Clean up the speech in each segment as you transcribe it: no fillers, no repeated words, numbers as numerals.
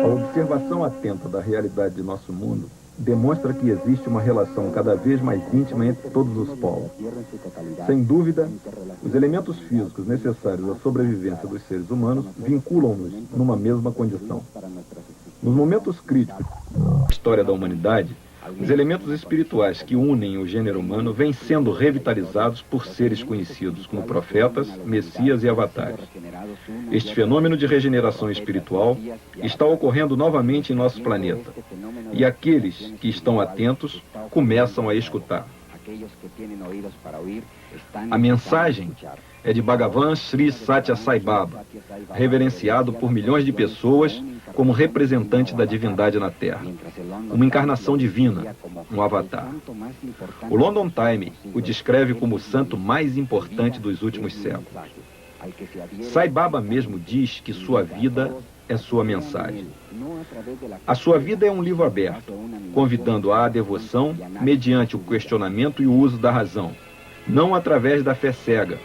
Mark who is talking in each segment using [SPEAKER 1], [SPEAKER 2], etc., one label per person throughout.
[SPEAKER 1] A observação atenta da realidade de nosso mundo demonstra que existe uma relação cada vez mais íntima entre todos os povos. Sem dúvida, os elementos físicos necessários à sobrevivência dos seres humanos vinculam-nos numa mesma condição. Nos momentos críticos da história da humanidade, os elementos espirituais que unem o gênero humano vêm sendo revitalizados por seres conhecidos como profetas, messias e avatares. Este fenômeno de regeneração espiritual está ocorrendo novamente em nosso planeta, e aqueles que estão atentos começam a escutar. A mensagem é de Bhagavan Sri Satya Sai Baba, reverenciado por milhões de pessoas como representante da divindade na Terra, uma encarnação divina, um avatar. O London Times o descreve como o santo mais importante dos últimos séculos. Sai Baba mesmo diz que sua vida é sua mensagem. A sua vida é um livro aberto, convidando à devoção mediante o questionamento e o uso da razão, não através da fé cega,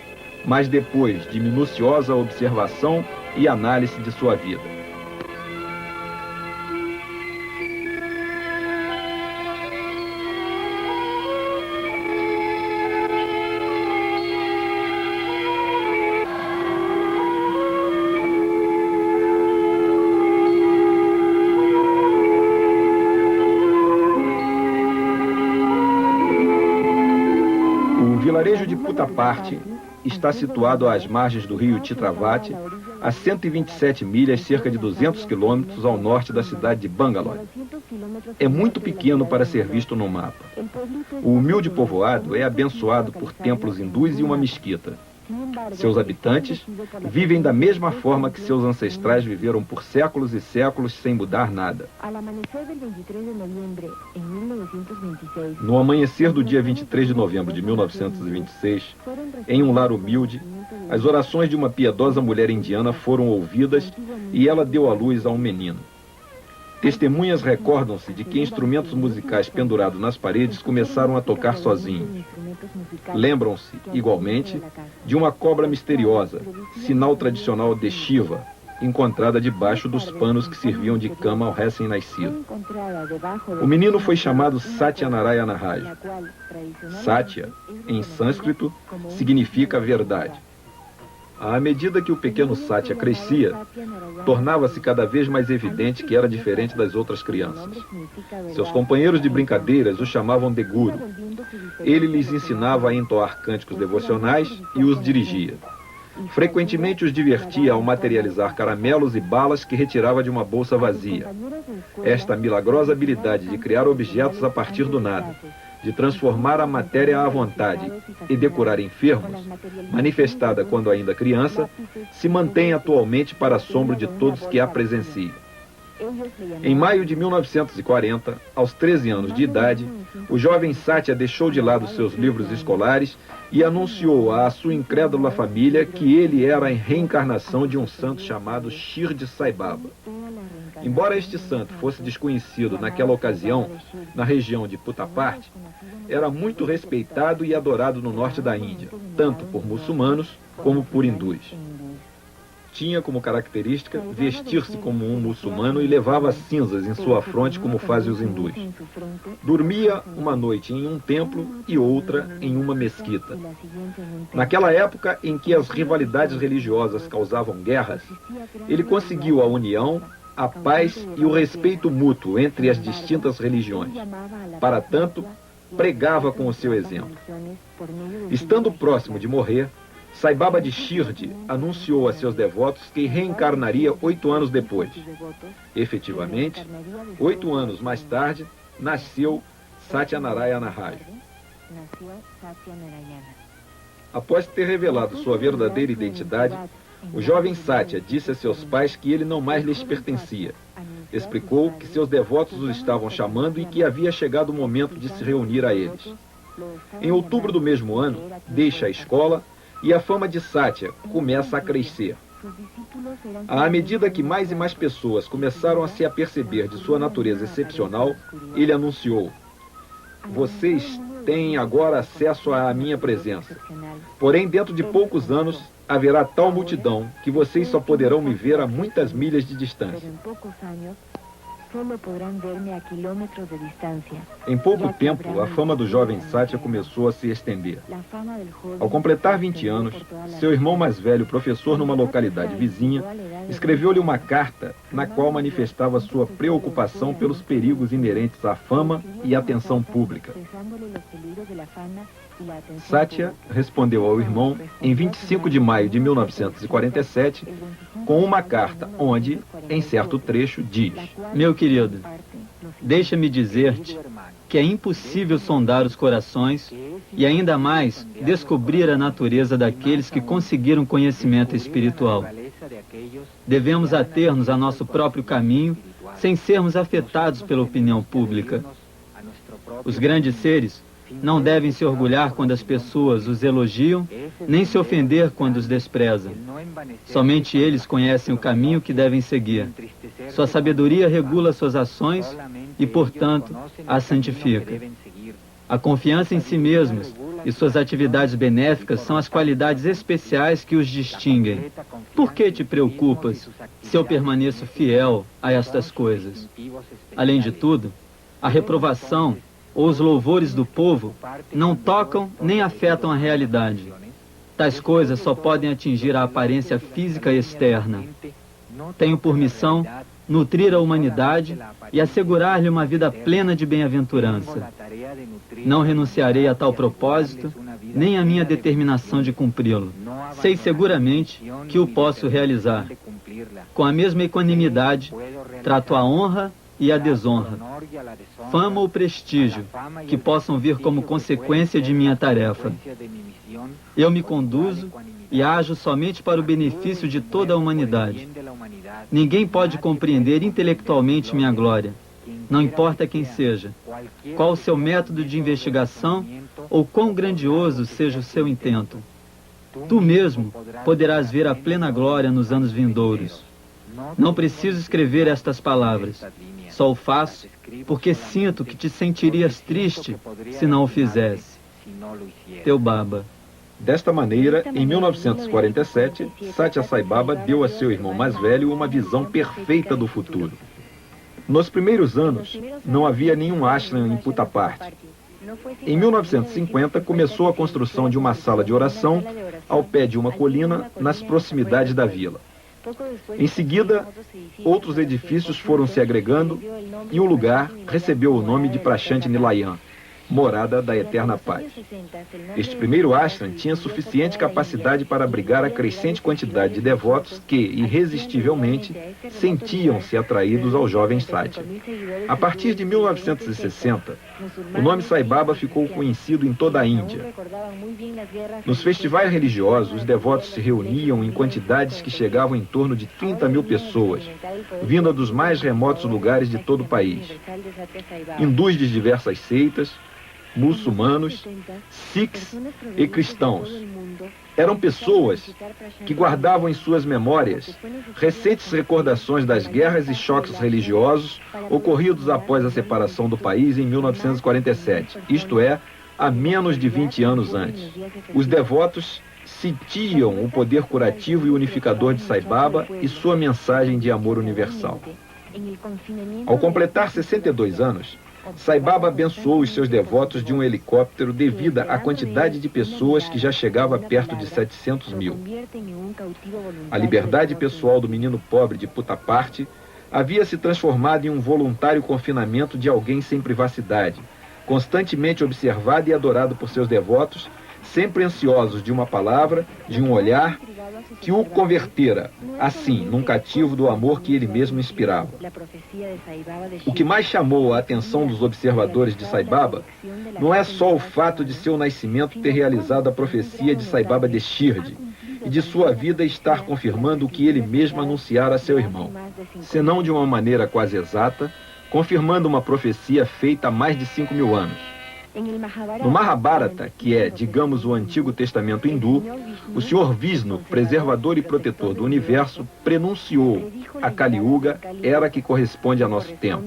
[SPEAKER 1] mas depois de minuciosa observação e análise de sua vida. O vilarejo de Puttaparthi está situado às margens do rio Chitravati, a 127 milhas, cerca de 200 quilômetros ao norte da cidade de Bangalore. É muito pequeno para ser visto no mapa. O humilde povoado é abençoado por templos hindus e uma mesquita. Seus habitantes vivem da mesma forma que seus ancestrais viveram por séculos e séculos sem mudar nada. No amanhecer do dia 23 de novembro de 1926, em um lar humilde, as orações de uma piedosa mulher indiana foram ouvidas e ela deu à luz a um menino. Testemunhas recordam-se de que instrumentos musicais pendurados nas paredes começaram a tocar sozinhos. Lembram-se, igualmente, de uma cobra misteriosa, sinal tradicional de Shiva, encontrada debaixo dos panos que serviam de cama ao recém-nascido. O menino foi chamado Satya Narayana Raju. Satya, em sânscrito, significa verdade. À medida que o pequeno Satya crescia, tornava-se cada vez mais evidente que era diferente das outras crianças. Seus companheiros de brincadeiras o chamavam de Guru. Ele lhes ensinava a entoar cânticos devocionais e os dirigia. Frequentemente os divertia ao materializar caramelos e balas que retirava de uma bolsa vazia. Esta milagrosa habilidade de criar objetos a partir do nada, de transformar a matéria à vontade e de curar enfermos, manifestada quando ainda criança, se mantém atualmente para assombro de todos que a presenciam. Em maio de 1940, aos 13 anos de idade, o jovem Satya deixou de lado seus livros escolares e anunciou à sua incrédula família que ele era a reencarnação de um santo chamado Shirdi Sai Baba. Embora este santo fosse desconhecido naquela ocasião, na região de Puttaparthi, era muito respeitado e adorado no norte da Índia, tanto por muçulmanos como por hindus. Tinha como característica vestir-se como um muçulmano e levava cinzas em sua fronte como fazem os hindus. Dormia uma noite em um templo e outra em uma mesquita. Naquela época em que as rivalidades religiosas causavam guerras, ele conseguiu a união, a paz e o respeito mútuo entre as distintas religiões. Para tanto, pregava com o seu exemplo. Estando próximo de morrer, Sai Baba de Shirdi anunciou a seus devotos que reencarnaria 8 anos depois. Efetivamente, 8 anos mais tarde, nasceu Satya Narayana Raju. Após ter revelado sua verdadeira identidade, o jovem Satya disse a seus pais que ele não mais lhes pertencia. Explicou que seus devotos os estavam chamando e que havia chegado o momento de se reunir a eles. Em outubro do mesmo ano, deixa a escola e a fama de Satya começa a crescer. À medida que mais e mais pessoas começaram a se aperceber de sua natureza excepcional, ele anunciou: "Vocês têm agora acesso à minha presença. Porém, dentro de poucos anos, haverá tal multidão que vocês só poderão me ver a muitas milhas de distância." Em pouco tempo, a fama do jovem Satya começou a se estender. Ao completar 20 anos, seu irmão mais velho, professor numa localidade vizinha, escreveu-lhe uma carta na qual manifestava sua preocupação pelos perigos inerentes à fama e à atenção pública. Satya respondeu ao irmão em 25 de maio de 1947 com uma carta onde, em certo trecho, diz:
[SPEAKER 2] "Meu querido, deixa-me dizer-te que é impossível sondar os corações e ainda mais descobrir a natureza daqueles que conseguiram conhecimento espiritual. Devemos ater-nos a nosso próprio caminho sem sermos afetados pela opinião pública. Os grandes seres não devem se orgulhar quando as pessoas os elogiam, nem se ofender quando os desprezam. Somente eles conhecem o caminho que devem seguir. Sua sabedoria regula suas ações e, portanto, as santifica. A confiança em si mesmos e suas atividades benéficas são as qualidades especiais que os distinguem. Por que te preocupas se eu permaneço fiel a estas coisas? Além de tudo, a reprovação ou os louvores do povo não tocam nem afetam a realidade. Tais coisas só podem atingir a aparência física externa. Tenho por missão nutrir a humanidade e assegurar-lhe uma vida plena de bem-aventurança. Não renunciarei a tal propósito, nem a minha determinação de cumpri-lo. Sei seguramente que o posso realizar. Com a mesma equanimidade, trato a honra e a desonra, fama ou prestígio, que possam vir como consequência de minha tarefa. Eu me conduzo e ajo somente para o benefício de toda a humanidade. Ninguém pode compreender intelectualmente minha glória, não importa quem seja, qual o seu método de investigação ou quão grandioso seja o seu intento. Tu mesmo poderás ver a plena glória nos anos vindouros. Não preciso escrever estas palavras. Só o faço porque sinto que te sentirias triste se não o fizesse. Teu Baba.
[SPEAKER 1] Desta maneira, em 1947, Satya Sai Baba deu a seu irmão mais velho uma visão perfeita do futuro. Nos primeiros anos, não havia nenhum ashram em Puttaparthi. Em 1950, começou a construção de uma sala de oração ao pé de uma colina nas proximidades da vila. Em seguida, outros edifícios foram se agregando e o lugar recebeu o nome de Prashanthi Nilayam, morada da Eterna Paz. Este primeiro ashram tinha suficiente capacidade para abrigar a crescente quantidade de devotos que, irresistivelmente, sentiam-se atraídos ao jovem Satya. A partir de 1960, o nome Sai Baba ficou conhecido em toda a Índia. Nos festivais religiosos, os devotos se reuniam em quantidades que chegavam em torno de 30 mil pessoas, vinda dos mais remotos lugares de todo o país. Hindus de diversas seitas, muçulmanos, sikhs e cristãos. Eram pessoas que guardavam em suas memórias recentes recordações das guerras e choques religiosos ocorridos após a separação do país em 1947, isto é, há menos de 20 anos antes. Os devotos sentiam o poder curativo e unificador de Sai Baba e sua mensagem de amor universal. Ao completar 62 anos, Sai Baba abençoou os seus devotos de um helicóptero devido à quantidade de pessoas que já chegava perto de 700 mil. A liberdade pessoal do menino pobre de Puttaparthi havia se transformado em um voluntário confinamento de alguém sem privacidade, constantemente observado e adorado por seus devotos, sempre ansiosos de uma palavra, de um olhar, que o convertera, assim, num cativo do amor que ele mesmo inspirava. O que mais chamou a atenção dos observadores de Sai Baba não é só o fato de seu nascimento ter realizado a profecia de Sai Baba de Shirdi e de sua vida estar confirmando o que ele mesmo anunciara a seu irmão, senão de uma maneira quase exata, confirmando uma profecia feita há mais de 5.000 anos. No Mahabharata, que é, digamos, o Antigo Testamento hindu, o Senhor Vishnu, preservador e protetor do universo, prenunciou a Kali Yuga, era que corresponde a nosso tempo,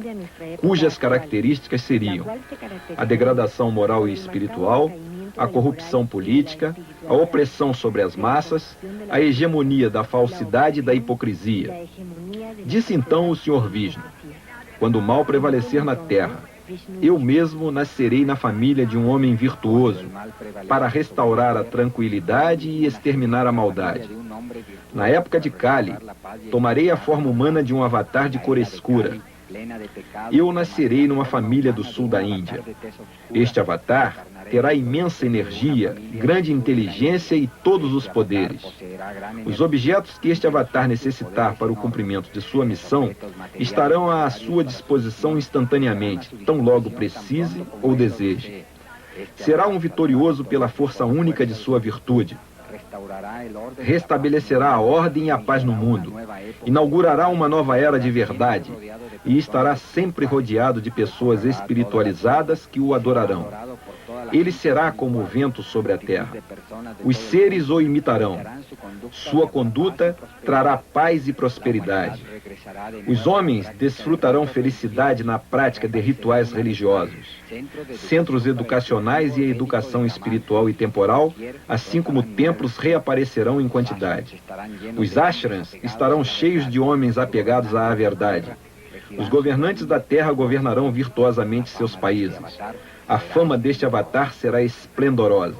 [SPEAKER 1] cujas características seriam a degradação moral e espiritual, a corrupção política, a opressão sobre as massas, a hegemonia da falsidade e da hipocrisia. Disse então o Senhor Vishnu: quando o mal prevalecer na terra, eu mesmo nascerei na família de um homem virtuoso, para restaurar a tranquilidade e exterminar a maldade. Na época de Kali, tomarei a forma humana de um avatar de cor escura. Eu nascerei numa família do sul da Índia. Este avatar terá imensa energia, grande inteligência e todos os poderes. Os objetos que este avatar necessitar para o cumprimento de sua missão estarão à sua disposição instantaneamente, tão logo precise ou deseje. Será um vitorioso pela força única de sua virtude. Restabelecerá a ordem e a paz no mundo. Inaugurará uma nova era de verdade e estará sempre rodeado de pessoas espiritualizadas que o adorarão. Ele será como o vento sobre a terra. Os seres o imitarão. Sua conduta trará paz e prosperidade. Os homens desfrutarão felicidade na prática de rituais religiosos. Centros educacionais e a educação espiritual e temporal, assim como templos, reaparecerão em quantidade. Os ashrams estarão cheios de homens apegados à verdade. Os governantes da terra governarão virtuosamente seus países. A fama deste avatar será esplendorosa.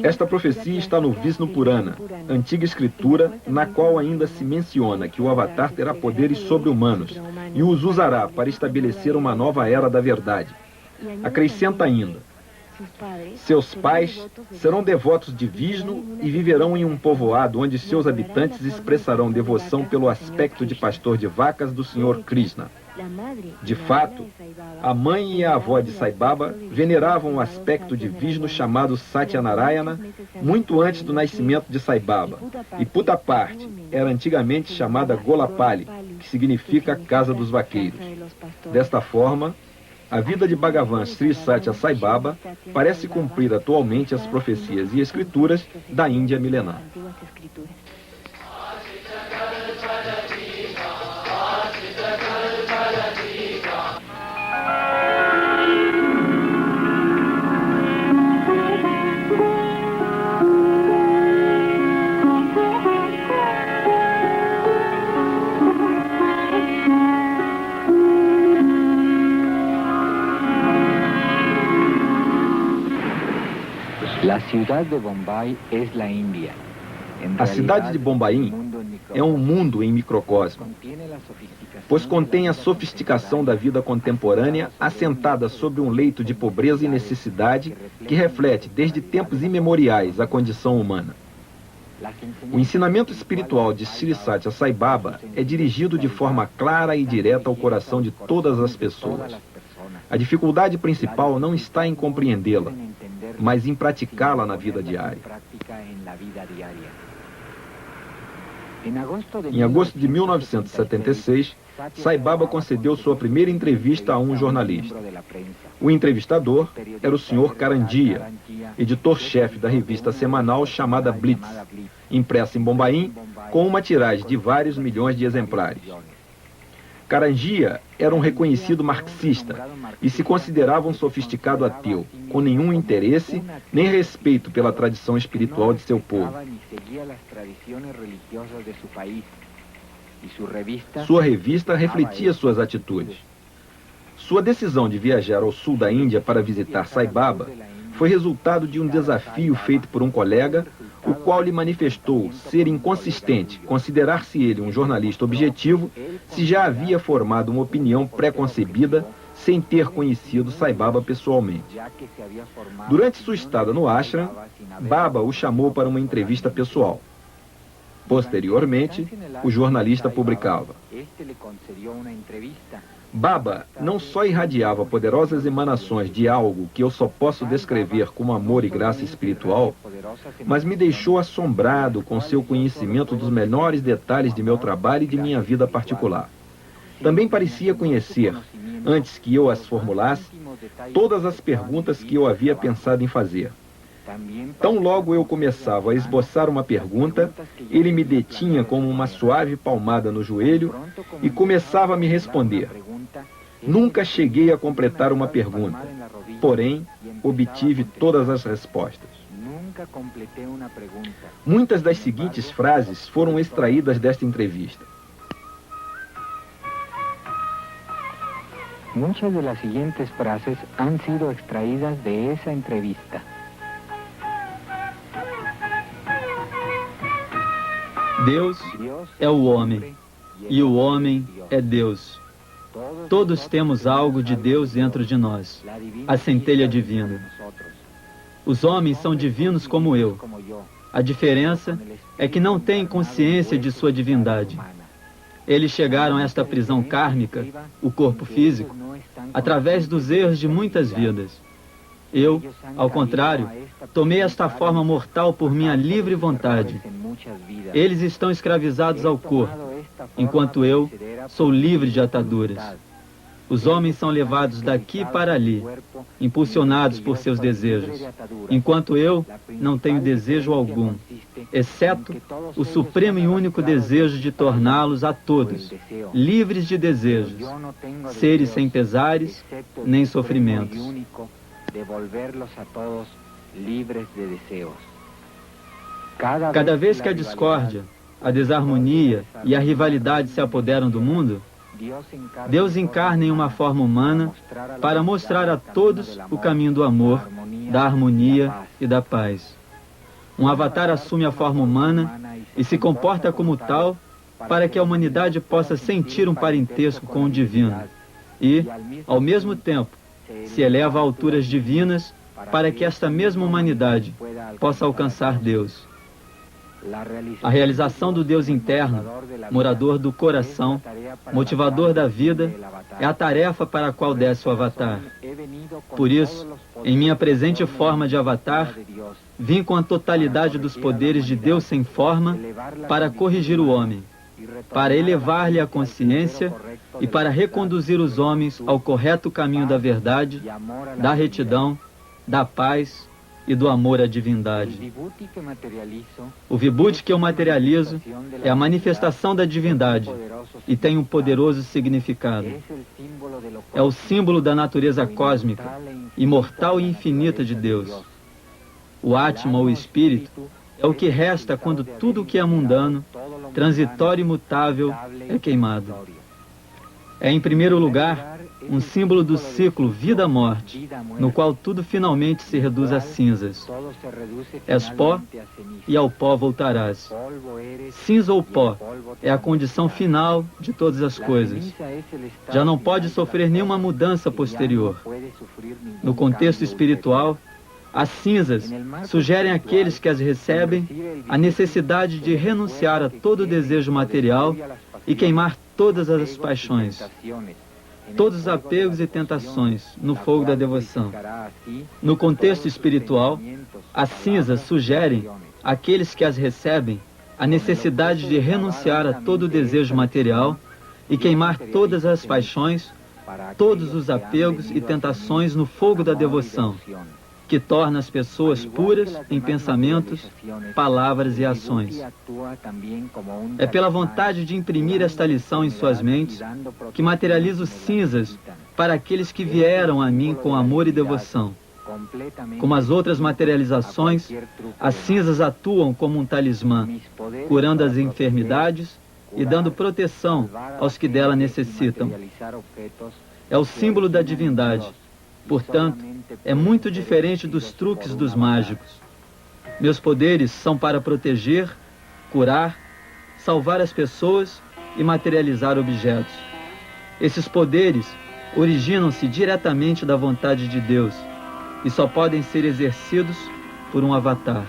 [SPEAKER 1] Esta profecia está no Vishnu Purana, antiga escritura, na qual ainda se menciona que o avatar terá poderes sobre-humanos e os usará para estabelecer uma nova era da verdade. Acrescenta ainda: seus pais serão devotos de Vishnu e viverão em um povoado onde seus habitantes expressarão devoção pelo aspecto de pastor de vacas do Senhor Krishna. De fato, a mãe e a avó de Sai Baba veneravam o aspecto de Vishnu chamado Satyanarayana muito antes do nascimento de Sai Baba. E Puttaparthi era antigamente chamada Golapali, que significa Casa dos Vaqueiros. Desta forma, a vida de Bhagavan Sri Satya Sai Baba parece cumprir atualmente as profecias e escrituras da Índia milenar. A cidade de Bombaim é um mundo em microcosmo, pois contém a sofisticação da vida contemporânea assentada sobre um leito de pobreza e necessidade que reflete desde tempos imemoriais a condição humana. O ensinamento espiritual de Sri Satya Sai Baba é dirigido de forma clara e direta ao coração de todas as pessoas. A dificuldade principal não está em compreendê-la, mas em praticá-la na vida diária. Em agosto de 1976, Sai Baba concedeu sua primeira entrevista a um jornalista. O entrevistador era o Sr. Karandia, editor-chefe da revista semanal chamada Blitz, impressa em Bombaim, com uma tiragem de vários milhões de exemplares. Karandia era um reconhecido marxista e se considerava um sofisticado ateu, com nenhum interesse nem respeito pela tradição espiritual de seu povo. Sua revista refletia suas atitudes. Sua decisão de viajar ao sul da Índia para visitar Sai Baba foi resultado de um desafio feito por um colega, o qual lhe manifestou ser inconsistente considerar-se ele um jornalista objetivo se já havia formado uma opinião pré-concebida sem ter conhecido Sai Baba pessoalmente. Durante sua estada no ashram, Baba o chamou para uma entrevista pessoal. Posteriormente, o jornalista publicava: Baba não só irradiava poderosas emanações de algo que eu só posso descrever como amor e graça espiritual, mas me deixou assombrado com seu conhecimento dos menores detalhes de meu trabalho e de minha vida particular. Também parecia conhecer, antes que eu as formulasse, todas as perguntas que eu havia pensado em fazer. Tão logo eu começava a esboçar uma pergunta, ele me detinha com uma suave palmada no joelho e começava a me responder. Nunca cheguei a completar uma pergunta, porém, obtive todas as respostas. Muitas das seguintes frases foram extraídas desta entrevista.
[SPEAKER 3] Muchas de las siguientes frases han sido extraídas de esa entrevista.
[SPEAKER 2] Deus é o homem, e o homem é Deus. Todos temos algo de Deus dentro de nós, a centelha divina. Os homens são divinos como eu. A diferença é que não têm consciência de sua divindade. Eles chegaram a esta prisão kármica, o corpo físico, através dos erros de muitas vidas. Eu, ao contrário, tomei esta forma mortal por minha livre vontade. Eles estão escravizados ao corpo, enquanto eu sou livre de ataduras. Os homens são levados daqui para ali, impulsionados por seus desejos, enquanto eu não tenho desejo algum, exceto o supremo e único desejo de torná-los a todos livres de desejos, seres sem pesares nem sofrimentos. Cada vez que a discórdia, a desarmonia e a rivalidade se apoderam do mundo, Deus encarna em uma forma humana para mostrar a todos o caminho do amor, da harmonia e da paz. Um avatar assume a forma humana e se comporta como tal para que a humanidade possa sentir um parentesco com o divino e, ao mesmo tempo, se eleva a alturas divinas para que esta mesma humanidade possa alcançar Deus. A realização do Deus interno, morador do coração, motivador da vida, é a tarefa para a qual desce o avatar. Por isso, em minha presente forma de avatar, vim com a totalidade dos poderes de Deus sem forma para corrigir o homem, para elevar-lhe a consciência e para reconduzir os homens ao correto caminho da verdade, da retidão, da paz e do amor à divindade. O vibhuti que eu materializo é a manifestação da divindade e tem um poderoso significado. É o símbolo da natureza cósmica, imortal e infinita de Deus. O Atma, ou Espírito, é o que resta quando tudo o que é mundano, transitório e mutável é queimado. É, em primeiro lugar, um símbolo do ciclo vida-morte, no qual tudo finalmente se reduz a cinzas. És pó e ao pó voltarás. Cinza ou pó é a condição final de todas as coisas. Já não pode sofrer nenhuma mudança posterior. No contexto espiritual, as cinzas sugerem àqueles que as recebem a necessidade de renunciar a todo desejo material e queimar todas as paixões, todos os apegos e tentações no fogo da devoção. No contexto espiritual, as cinzas sugerem àqueles que as recebem a necessidade de renunciar a todo desejo material e queimar todas as paixões, todos os apegos e tentações no fogo da devoção, que torna as pessoas puras em pensamentos, palavras e ações. É pela vontade de imprimir esta lição em suas mentes que materializo cinzas para aqueles que vieram a mim com amor e devoção. Como as outras materializações, as cinzas atuam como um talismã, curando as enfermidades e dando proteção aos que dela necessitam. É o símbolo da divindade. Portanto, é muito diferente dos truques dos mágicos. Meus poderes são para proteger, curar, salvar as pessoas e materializar objetos. Esses poderes originam-se diretamente da vontade de Deus e só podem ser exercidos por um avatar.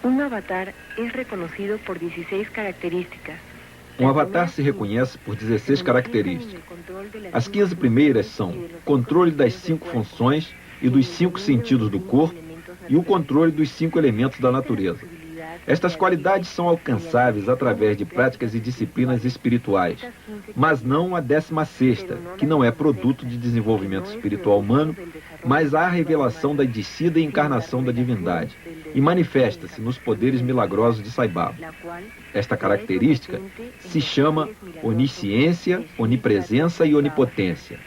[SPEAKER 4] Um avatar é reconhecido por 16 características.
[SPEAKER 1] Um avatar se reconhece por 16 características. As 15 primeiras são controle das 5 funções e dos 5 sentidos do corpo e o controle dos 5 elementos da natureza. Estas qualidades são alcançáveis através de práticas e disciplinas espirituais, mas não a 16ª, que não é produto de desenvolvimento espiritual humano, mas a revelação da descida e encarnação da divindade, e manifesta-se nos poderes milagrosos de Sai Baba. Esta característica se chama onisciência, onipresença e onipotência.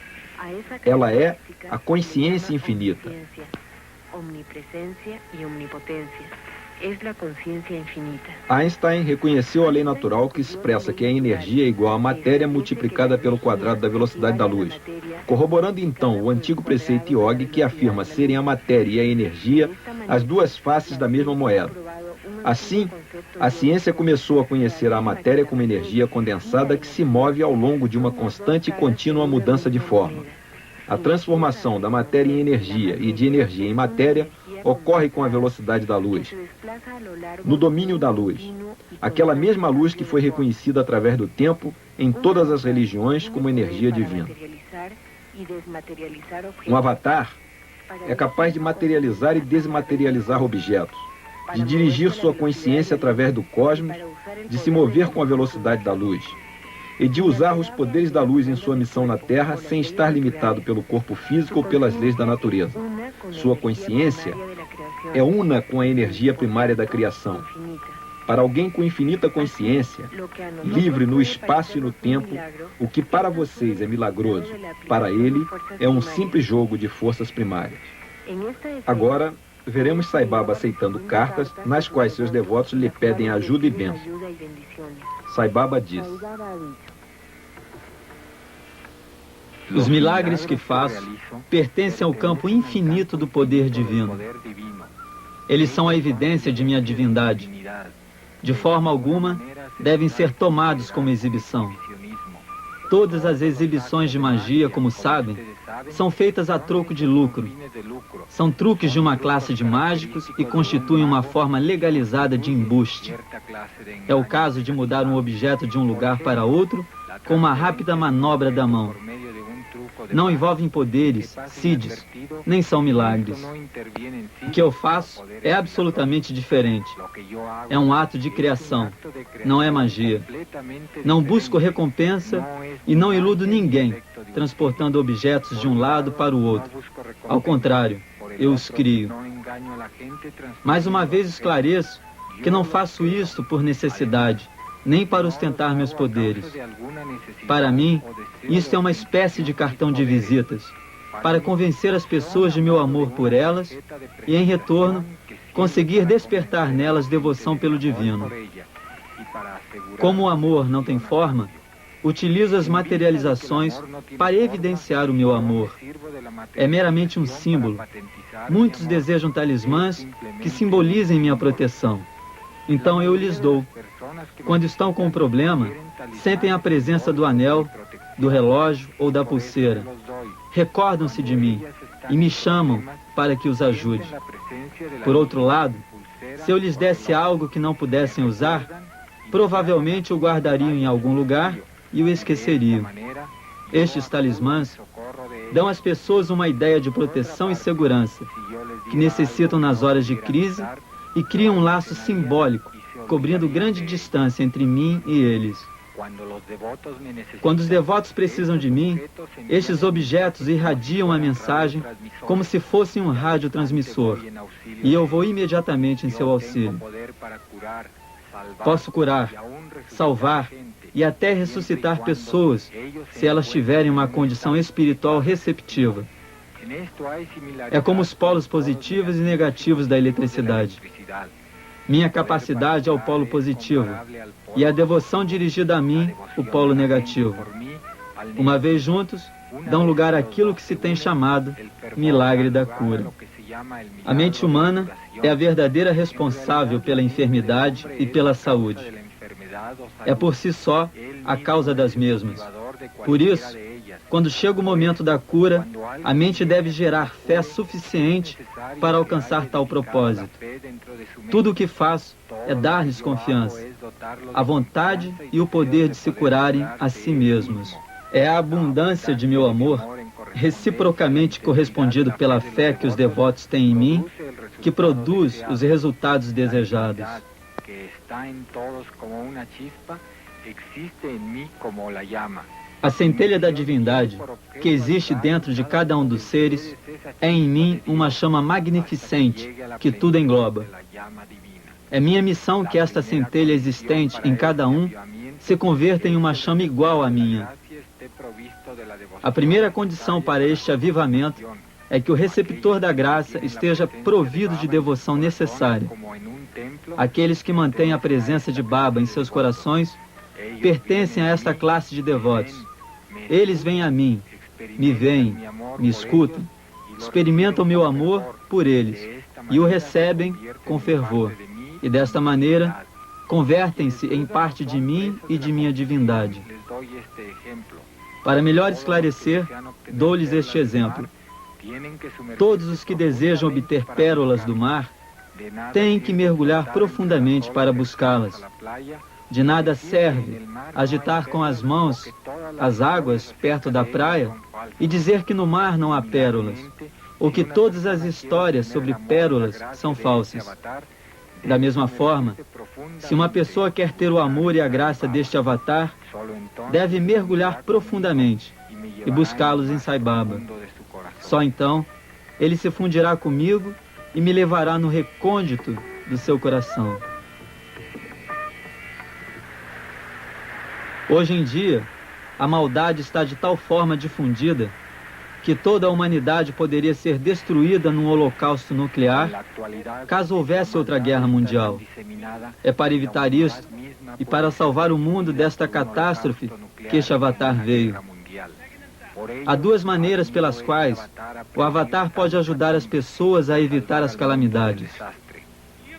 [SPEAKER 1] Ela é a consciência infinita.
[SPEAKER 4] Omnipresencia e omnipotência. É a consciência infinita.
[SPEAKER 1] Einstein reconheceu a lei natural que expressa que a energia é igual à matéria multiplicada pelo quadrado da velocidade da luz, corroborando então o antigo preceito Yogi que afirma serem a matéria e a energia as duas faces da mesma moeda. Assim, a ciência começou a conhecer a matéria como energia condensada que se move ao longo de uma constante e contínua mudança de forma. A transformação da matéria em energia e de energia em matéria ocorre com a velocidade da luz, no domínio da luz, aquela mesma luz que foi reconhecida através do tempo em todas as religiões como energia divina. Um avatar é capaz de materializar e desmaterializar objetos, de dirigir sua consciência através do cosmos, de se mover com a velocidade da luz, e de usar os poderes da luz em sua missão na Terra sem estar limitado pelo corpo físico ou pelas leis da natureza. Sua consciência é una com a energia primária da criação. Para alguém com infinita consciência, livre no espaço e no tempo, o que para vocês é milagroso, para ele é um simples jogo de forças primárias. Agora, veremos Sai Baba aceitando cartas nas quais seus devotos lhe pedem ajuda e bênção. Sai Baba diz:
[SPEAKER 2] os milagres que faço pertencem ao campo infinito do poder divino. Eles são a evidência de minha divindade. De forma alguma, devem ser tomados como exibição. Todas as exibições de magia, como sabem, são feitas a troco de lucro. São truques de uma classe de mágicos e constituem uma forma legalizada de embuste. É o caso de mudar um objeto de um lugar para outro com uma rápida manobra da mão. Não envolvem poderes, siddhis, nem são milagres. O que eu faço é absolutamente diferente. É um ato de criação, não é magia. Não busco recompensa e não iludo ninguém, transportando objetos de um lado para o outro. Ao contrário, eu os crio. Mais uma vez esclareço que não faço isto por necessidade, nem para ostentar meus poderes. Para mim, isto é uma espécie de cartão de visitas, para convencer as pessoas de meu amor por elas e, em retorno, conseguir despertar nelas devoção pelo divino. Como o amor não tem forma, utilizo as materializações para evidenciar o meu amor. É meramente um símbolo. Muitos desejam talismãs que simbolizem minha proteção. Então eu lhes dou. Quando estão com um problema, sentem a presença do anel, do relógio ou da pulseira. Recordam-se de mim e me chamam para que os ajude. Por outro lado, se eu lhes desse algo que não pudessem usar, provavelmente o guardariam em algum lugar e o esqueceriam. Estes talismãs dão às pessoas uma ideia de proteção e segurança, que necessitam nas horas de crise, e criam um laço simbólico, cobrindo grande distância entre mim e eles. Quando os devotos precisam de mim, estes objetos irradiam a mensagem como se fossem um radiotransmissor, e eu vou imediatamente em seu auxílio. Posso curar, salvar e até ressuscitar pessoas se elas tiverem uma condição espiritual receptiva. É como os polos positivos e negativos da eletricidade. Minha capacidade é o polo positivo e a devoção dirigida a mim, o polo negativo. Uma vez juntos, dão lugar àquilo que se tem chamado milagre da cura. A mente humana é a verdadeira responsável pela enfermidade e pela saúde. É por si só a causa das mesmas. Por isso, Quando chega o momento da cura, a mente deve gerar fé suficiente para alcançar tal propósito. Tudo o que faço é dar-lhes confiança, a vontade e o poder de se curarem a si mesmos. É a abundância de meu amor, reciprocamente correspondido pela fé que os devotos têm em mim, que produz os resultados desejados. A centelha da divindade, que existe dentro de cada um dos seres, é em mim uma chama magnificente que tudo engloba. É minha missão que esta centelha existente em cada um se converta em uma chama igual à minha. A primeira condição para este avivamento é que o receptor da graça esteja provido de devoção necessária. Aqueles que mantêm a presença de Baba em seus corações pertencem a esta classe de devotos. Eles vêm a mim, me veem, me escutam, experimentam meu amor por eles e o recebem com fervor. E desta maneira, convertem-se em parte de mim e de minha divindade. Para melhor esclarecer, dou-lhes este exemplo. Todos os que desejam obter pérolas do mar têm que mergulhar profundamente para buscá-las. De nada serve agitar com as mãos as águas perto da praia e dizer que no mar não há pérolas, ou que todas as histórias sobre pérolas são falsas. Da mesma forma, se uma pessoa quer ter o amor e a graça deste avatar, deve mergulhar profundamente e buscá-los em Sai Baba. Só então, ele se fundirá comigo e me levará no recôndito do seu coração. Hoje em dia, a maldade está de tal forma difundida que toda a humanidade poderia ser destruída num holocausto nuclear caso houvesse outra guerra mundial. É para evitar isto e para salvar o mundo desta catástrofe que este avatar veio. Há duas maneiras pelas quais o avatar pode ajudar as pessoas a evitar as calamidades.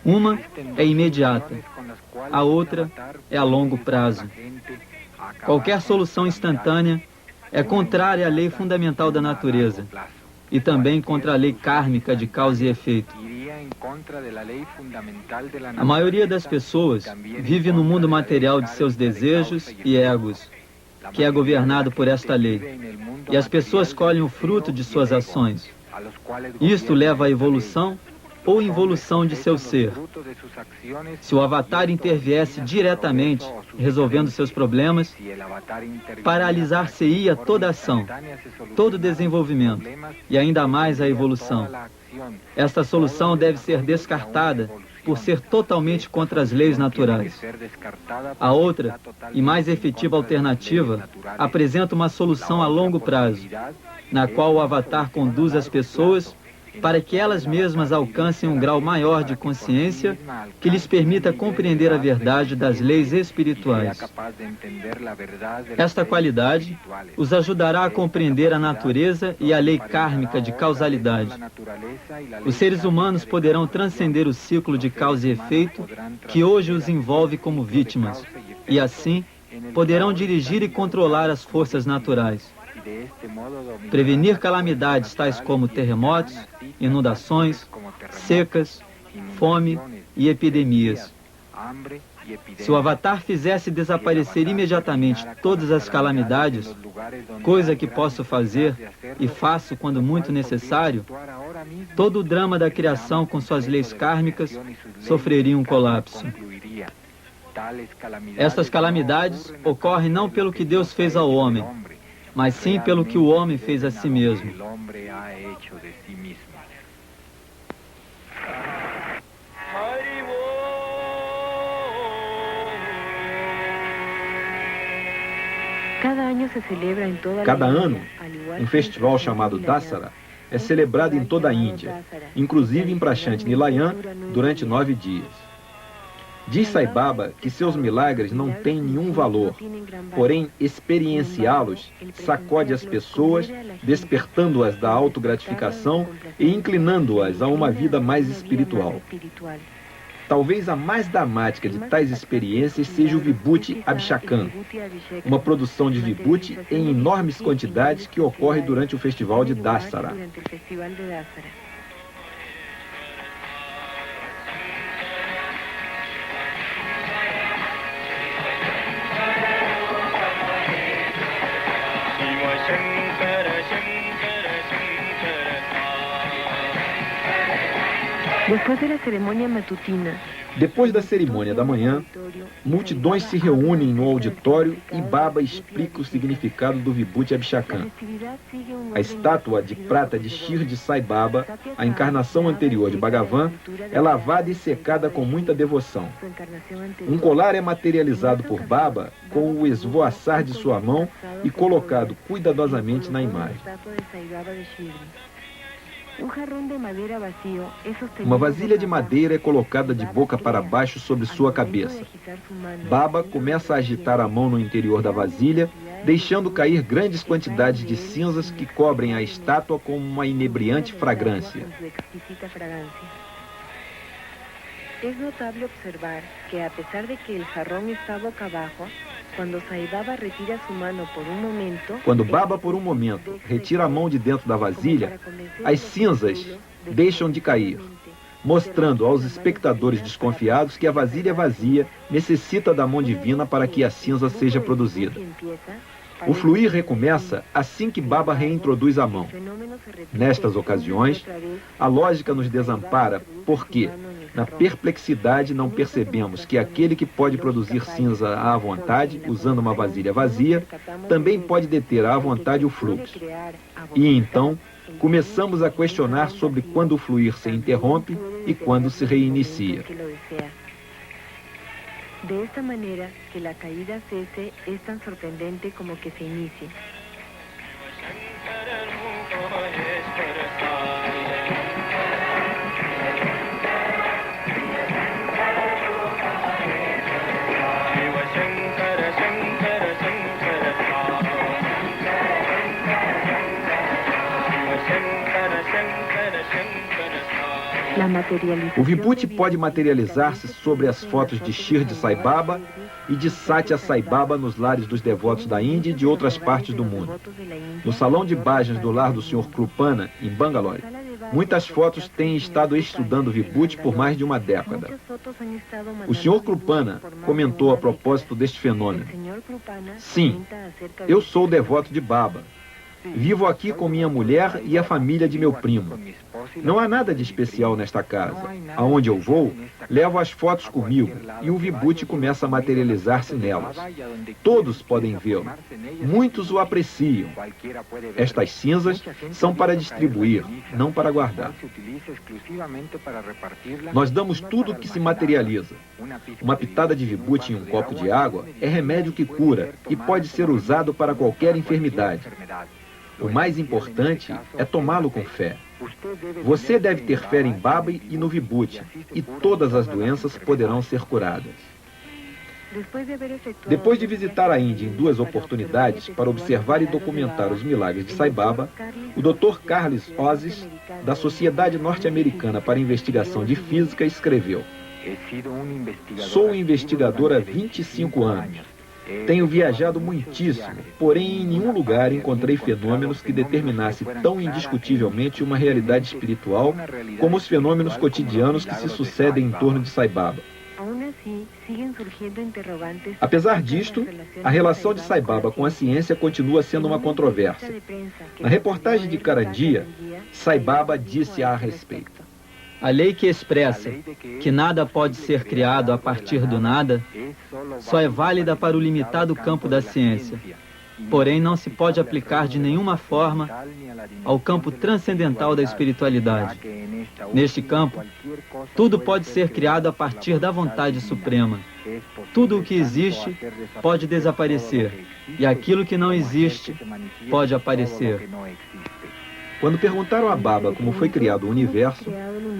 [SPEAKER 2] Uma é imediata, a outra é a longo prazo. Qualquer solução instantânea é contrária à lei fundamental da natureza e também contra a lei kármica de causa e efeito. A maioria das pessoas vive no mundo material de seus desejos e egos, que é governado por esta lei, e as pessoas colhem o fruto de suas ações. Isto leva à evolução ou involução de seu ser. Se o avatar interviesse diretamente, resolvendo seus problemas, paralisar-se-ia toda ação, todo desenvolvimento e ainda mais a evolução. Esta solução deve ser descartada por ser totalmente contra as leis naturais. A outra e mais efetiva alternativa apresenta uma solução a longo prazo, na qual o avatar conduz as pessoas para que elas mesmas alcancem um grau maior de consciência que lhes permita compreender a verdade das leis espirituais. Esta qualidade os ajudará a compreender a natureza e a lei kármica de causalidade. Os seres humanos poderão transcender o ciclo de causa e efeito que hoje os envolve como vítimas, e assim poderão dirigir e controlar as forças naturais. Prevenir calamidades tais como terremotos, inundações, secas, fome e epidemias. Se o avatar fizesse desaparecer imediatamente todas as calamidades, coisa que posso fazer e faço quando muito necessário, todo o drama da criação com suas leis kármicas sofreria um colapso. Estas calamidades ocorrem não pelo que Deus fez ao homem, mas sim pelo que o homem fez a si mesmo.
[SPEAKER 1] Cada ano, um festival chamado Dasara é celebrado em toda a Índia, inclusive em Prashant Nilayan, durante 9 dias. Diz Sai Baba que seus milagres não têm nenhum valor, porém experienciá-los sacode as pessoas, despertando-as da autogratificação e inclinando-as a uma vida mais espiritual. Talvez a mais dramática de tais experiências seja o Vibhuti Abhishekam, uma produção de Vibhuti em enormes quantidades que ocorre durante o festival de Dasara. Depois da cerimônia da manhã, multidões se reúnem no auditório e Baba explica o significado do Vibhuti Abhishekam. A estátua de prata de Shirdi Sai Baba, a encarnação anterior de Bhagavan, é lavada e secada com muita devoção. Um colar é materializado por Baba com o esvoaçar de sua mão e colocado cuidadosamente na imagem. Uma vasilha de madeira é colocada de boca para baixo sobre sua cabeça. Baba começa a agitar a mão no interior da vasilha, deixando cair grandes quantidades de cinzas que cobrem a estátua com uma inebriante fragrância.
[SPEAKER 4] Es notable observar que, a pesar de que el jarrón está boca abajo,
[SPEAKER 1] quando Baba, por um momento, retira a mão de dentro da vasilha, as cinzas deixam de cair, mostrando aos espectadores desconfiados que a vasilha vazia necessita da mão divina para que a cinza seja produzida. O fluir recomeça assim que Baba reintroduz a mão. Nestas ocasiões, a lógica nos desampara porque, na perplexidade, não percebemos que aquele que pode produzir cinza à vontade, usando uma vasilha vazia, também pode deter à vontade o fluxo. E então, começamos a questionar sobre quando o fluir se interrompe e quando se reinicia.
[SPEAKER 4] De esta manera, que la caída cese es tan sorprendente como que se inicie.
[SPEAKER 1] O Vibhuti pode materializar-se sobre as fotos de Shirdi Sai Baba e de Satya Sai Baba nos lares dos devotos da Índia e de outras partes do mundo. No salão de bhajans do lar do Sr. Krupana, em Bangalore, muitas fotos têm estado estudando Vibhuti por mais de uma década. O Sr. Krupana comentou a propósito deste fenômeno: sim, eu sou devoto de Baba. Vivo aqui com minha mulher e a família de meu primo. Não há nada de especial nesta casa. Aonde eu vou, levo as fotos comigo e o Vibhuti começa a materializar-se nelas. Todos podem vê-lo. Muitos o apreciam. Estas cinzas são para distribuir, não para guardar. Nós damos tudo o que se materializa. Uma pitada de Vibhuti em um copo de água é remédio que cura e pode ser usado para qualquer enfermidade. O mais importante é tomá-lo com fé. Você deve ter fé em Baba e no Vibhuti, e todas as doenças poderão ser curadas. Depois de visitar a Índia em 2 oportunidades para observar e documentar os milagres de Sai Baba, o Dr. Carlos Ozies, da Sociedade Norte-Americana para Investigação de Física, escreveu: sou um investigador há 25 anos. Tenho viajado muitíssimo, porém em nenhum lugar encontrei fenômenos que determinassem tão indiscutivelmente uma realidade espiritual como os fenômenos cotidianos que se sucedem em torno de Sai Baba. Apesar disto, a relação de Sai Baba com a ciência continua sendo uma controvérsia. Na reportagem de Karandia, Sai Baba disse a respeito:
[SPEAKER 2] a lei que expressa que nada pode ser criado a partir do nada só é válida para o limitado campo da ciência. Porém, não se pode aplicar de nenhuma forma ao campo transcendental da espiritualidade. Neste campo, tudo pode ser criado a partir da vontade suprema. Tudo o que existe pode desaparecer, e aquilo que não existe pode aparecer.
[SPEAKER 1] Quando perguntaram a Baba como foi criado o universo,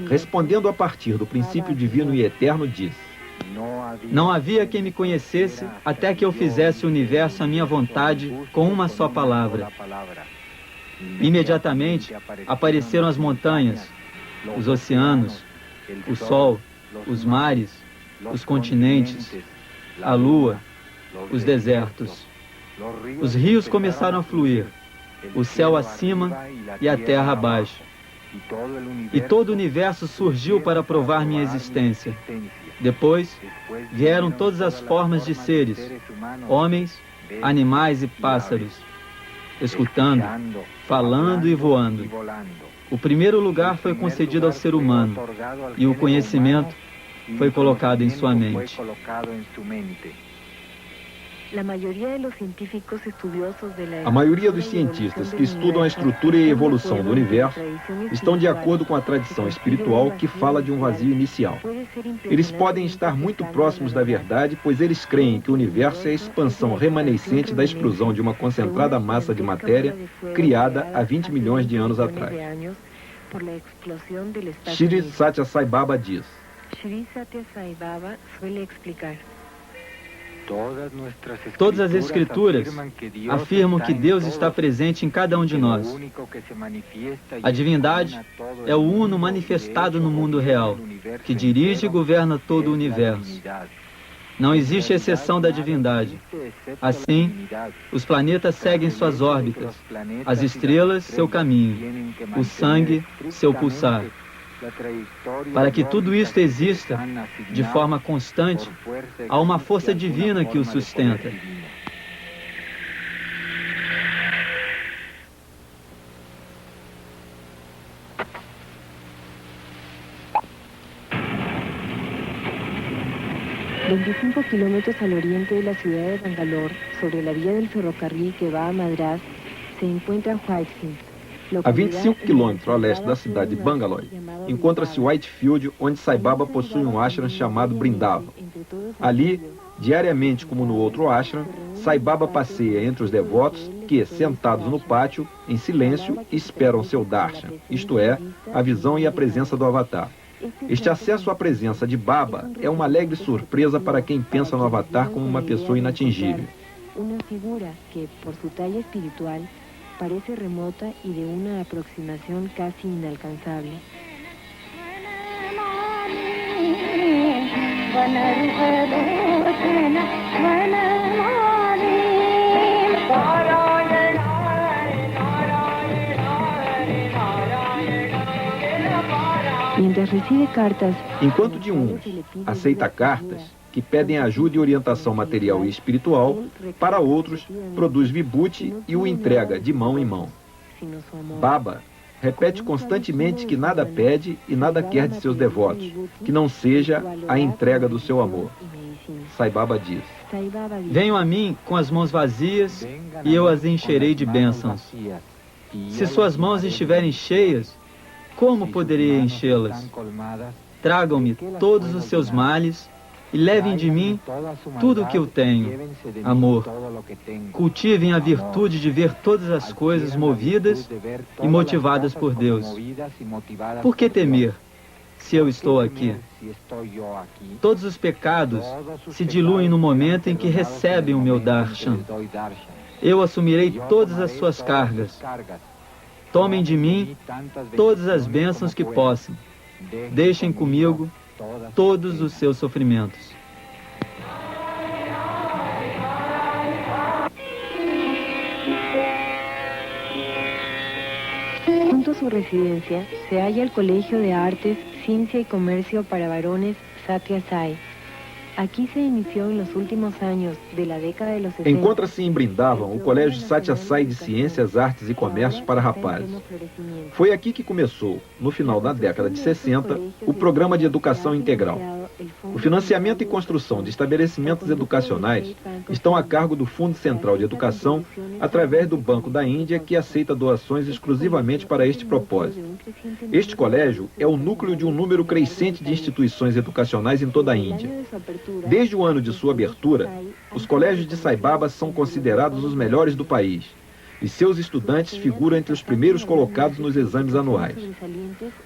[SPEAKER 1] respondendo a partir do princípio divino e eterno, disse:
[SPEAKER 2] não havia quem me conhecesse até que eu fizesse o universo à minha vontade com uma só palavra. Imediatamente apareceram as montanhas, os oceanos, o sol, os mares, os continentes, a lua, os desertos. Os rios começaram a fluir, o céu acima e a terra abaixo. E todo o universo surgiu para provar minha existência. Depois, vieram todas as formas de seres, homens, animais e pássaros, escutando, falando e voando. O primeiro lugar foi concedido ao ser humano, e o conhecimento foi colocado em sua mente.
[SPEAKER 1] A maioria dos cientistas que estudam a estrutura e a evolução do universo estão de acordo com a tradição espiritual que fala de um vazio inicial. Eles podem estar muito próximos da verdade, pois eles creem que o universo é a expansão remanescente da explosão de uma concentrada massa de matéria criada há 20 milhões de anos atrás. Shri Satya Sai Baba diz:
[SPEAKER 2] todas as escrituras afirmam que Deus está presente em cada um de nós. A divindade é o Uno manifestado no mundo real, que dirige e governa todo o universo. Não existe exceção da divindade. Assim, os planetas seguem suas órbitas, as estrelas seu caminho, o sangue seu pulsar. Para que tudo isto exista de forma constante, há uma força divina que o sustenta.
[SPEAKER 4] ...25 kilómetros al oriente de la ciudad de Bangalore, sobre la vía del ferrocarril que va a Madras, se encuentra Whitefield.
[SPEAKER 1] A 25 quilômetros a leste da cidade de Bangalore, encontra-se Whitefield, onde Sai Baba possui um ashram chamado Brindavan. Ali, diariamente como no outro ashram, Sai Baba passeia entre os devotos que, sentados no pátio, em silêncio, esperam seu darshan, isto é, a visão e a presença do Avatar. Este acesso à presença de Baba é uma alegre surpresa para quem pensa no Avatar como uma pessoa inatingível.
[SPEAKER 4] Uma figura que, por sua talla espiritual, parece remota y de una aproximación casi inalcanzable. Mientras recibe cartas,
[SPEAKER 1] enquanto de uns aceita cartas que pedem ajuda e orientação material e espiritual, para outros produz vibhuti e o entrega de mão em mão. Baba repete constantemente que nada pede e nada quer de seus devotos, que não seja a entrega do seu amor. Sai Baba diz:
[SPEAKER 2] venham a mim com as mãos vazias e eu as encherei de bênçãos. Se suas mãos estiverem cheias, como poderei enchê-las? Tragam-me todos os seus males e levem de mim tudo o que eu tenho, amor. Cultivem a virtude de ver todas as coisas movidas e motivadas por Deus. Por que temer, se eu estou aqui? Todos os pecados se diluem no momento em que recebem o meu darshan. Eu assumirei todas as suas cargas. Tomem de mim todas as bênçãos que possam. Deixem comigo todos os seus sofrimentos.
[SPEAKER 4] Junto a su residencia se halla el Colegio de Artes, Ciencia y Comercio para Varones Satya Sai. Aqui se iniciou nos últimos anos da década de los 60.
[SPEAKER 1] Encontra-se em Brindavan o Colégio Satya Sai de Ciências, Artes e Comércio para Rapazes. Foi aqui que começou, no final da década de 60, o programa de educação integral. O financiamento e construção de estabelecimentos educacionais estão a cargo do Fundo Central de Educação, através do Banco da Índia, que aceita doações exclusivamente para este propósito. Este colégio é o núcleo de um número crescente de instituições educacionais em toda a Índia. Desde o ano de sua abertura, os colégios de Sai Baba são considerados os melhores do país, e seus estudantes figuram entre os primeiros colocados nos exames anuais.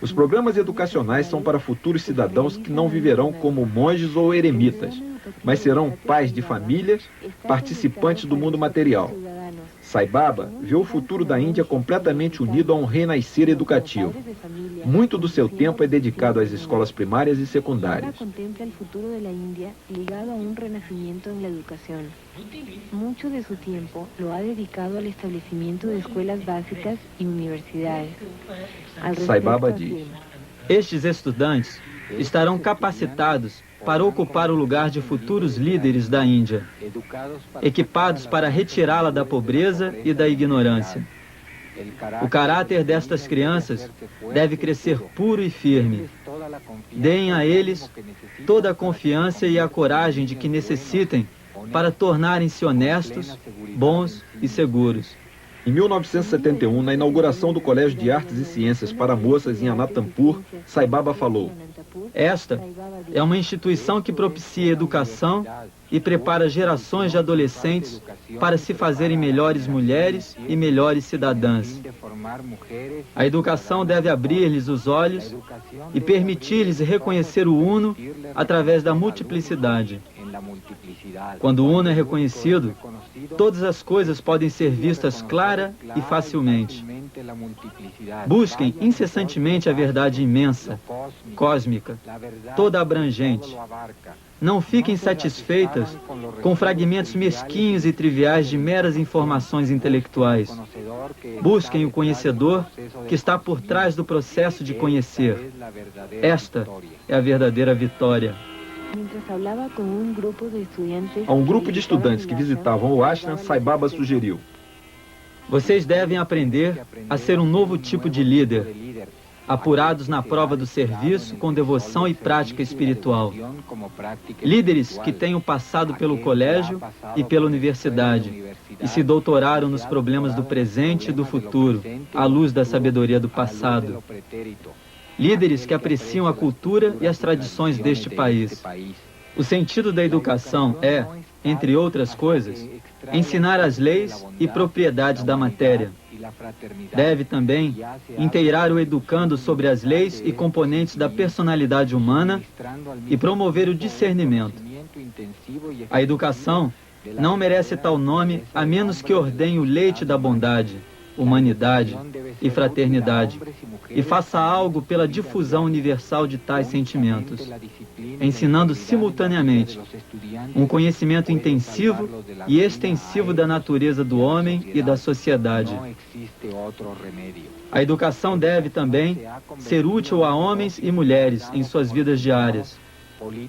[SPEAKER 1] Os programas educacionais são para futuros cidadãos que não viverão como monges ou eremitas, mas serão pais de famílias, participantes do mundo material. Sai Baba vê o futuro da Índia completamente unido a um renascer educativo. Muito do seu tempo é dedicado às escolas primárias e secundárias.
[SPEAKER 4] Mucho de su tiempo lo ha dedicado al establecimiento de escuelas básicas y universidades.
[SPEAKER 1] Sai Baba diz:
[SPEAKER 2] estes estudantes estarão capacitados para ocupar o lugar de futuros líderes da Índia, equipados para retirá-la da pobreza e da ignorância. O caráter destas crianças deve crescer puro e firme. Deem a eles toda a confiança e a coragem de que necessitem para tornarem-se honestos, bons e seguros.
[SPEAKER 1] Em 1971, na inauguração do Colégio de Artes e Ciências para Moças em Anantapur, Sai Baba falou:
[SPEAKER 2] esta é uma instituição que propicia educação e prepara gerações de adolescentes para se fazerem melhores mulheres e melhores cidadãs. A educação deve abrir-lhes os olhos e permitir-lhes reconhecer o Uno através da multiplicidade. Quando o Uno é reconhecido, todas as coisas podem ser vistas clara e facilmente. Busquem incessantemente a verdade imensa, cósmica, toda abrangente. Não fiquem satisfeitas com fragmentos mesquinhos e triviais de meras informações intelectuais. Busquem o conhecedor que está por trás do processo de conhecer. Esta é a verdadeira vitória.
[SPEAKER 1] A um grupo de estudantes que visitavam o ashram, Sai Baba sugeriu:
[SPEAKER 2] vocês devem aprender a ser um novo tipo de líder, apurados na prova do serviço com devoção e prática espiritual. Líderes que tenham passado pelo colégio e pela universidade e se doutoraram nos problemas do presente e do futuro, à luz da sabedoria do passado. Líderes que apreciam a cultura e as tradições deste país. O sentido da educação é, entre outras coisas, ensinar as leis e propriedades da matéria. Deve também inteirar o educando sobre as leis e componentes da personalidade humana e promover o discernimento. A educação não merece tal nome a menos que ordenhe o leite da bondade, humanidade e fraternidade, e faça algo pela difusão universal de tais sentimentos, ensinando simultaneamente um conhecimento intensivo e extensivo da natureza do homem e da sociedade. A educação deve também ser útil a homens e mulheres em suas vidas diárias.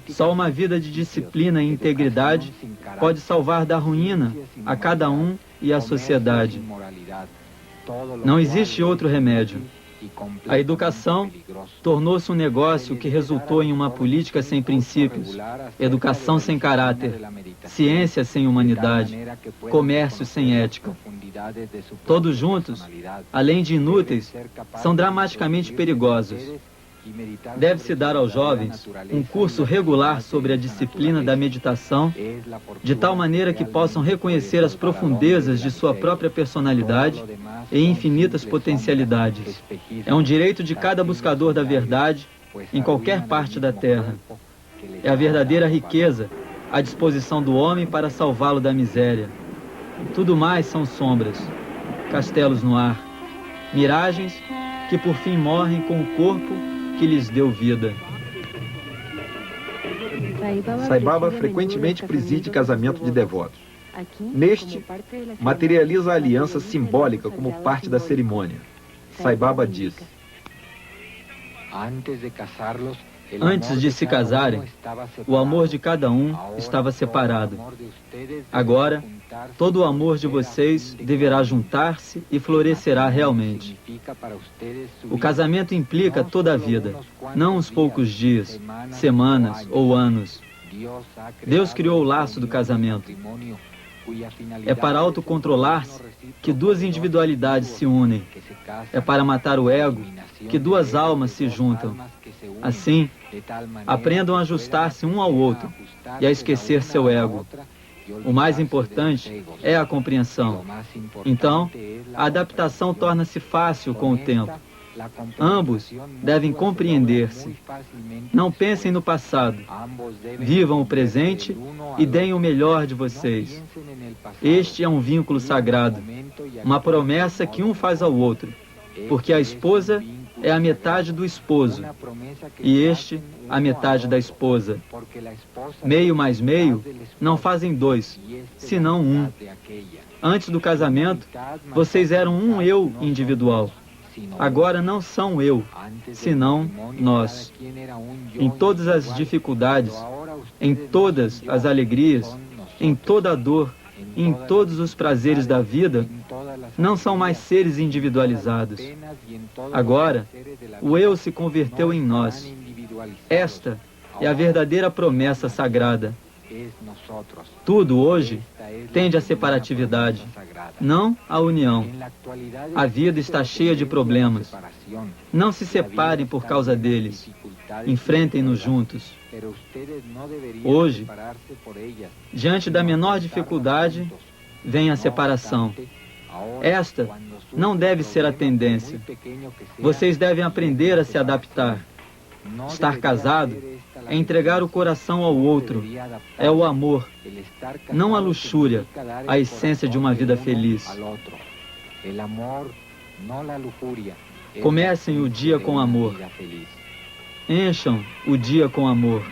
[SPEAKER 2] Só uma vida de disciplina e integridade pode salvar da ruína a cada um e a sociedade. Não existe outro remédio. A educação tornou-se um negócio que resultou em uma política sem princípios, educação sem caráter, ciência sem humanidade, comércio sem ética. Todos juntos, além de inúteis, são dramaticamente perigosos. Deve-se dar aos jovens um curso regular sobre a disciplina da meditação, de tal maneira que possam reconhecer as profundezas de sua própria personalidade e infinitas potencialidades. É um direito de cada buscador da verdade, em qualquer parte da Terra. É a verdadeira riqueza à disposição do homem para salvá-lo da miséria. Tudo mais são sombras, castelos no ar, miragens que por fim morrem com o corpo que lhes deu vida.
[SPEAKER 1] Sai Baba frequentemente preside casamento de devotos. Neste, materializa a aliança simbólica como parte da cerimônia. Sai Baba diz:
[SPEAKER 2] antes de se casarem, o amor de cada um estava separado. Agora, todo o amor de vocês deverá juntar-se e florescerá realmente. O casamento implica toda a vida, não uns poucos dias, semanas ou anos. Deus criou o laço do casamento. É para autocontrolar-se que duas individualidades se unem. É para matar o ego que duas almas se juntam. Assim, aprendam a ajustar-se um ao outro e a esquecer seu ego. O mais importante é a compreensão. Então, a adaptação torna-se fácil com o tempo. Ambos devem compreender-se. Não pensem no passado. Vivam o presente e deem o melhor de vocês. Este é um vínculo sagrado. uma promessa que um faz ao outro, porque a esposa é a metade do esposo, e este a metade da esposa. Meio mais meio não fazem dois, senão um. Antes do casamento, vocês eram um eu individual. Agora não são eu, senão nós. Em todas as dificuldades, em todas as alegrias, em toda a dor, em todos os prazeres da vida, não são mais seres individualizados. Agora, o eu se converteu em nós. Esta é a verdadeira promessa sagrada. Tudo hoje tende à separatividade, não à união. A vida está cheia de problemas. Não se separem por causa deles. Enfrentem-nos juntos. Hoje, diante da menor dificuldade, vem a separação. Esta não deve ser a tendência. Vocês devem aprender a se adaptar. Estar casado é entregar o coração ao outro, é o amor, não a luxúria, a essência de uma vida feliz. Comecem o dia com amor. Encham o dia com amor.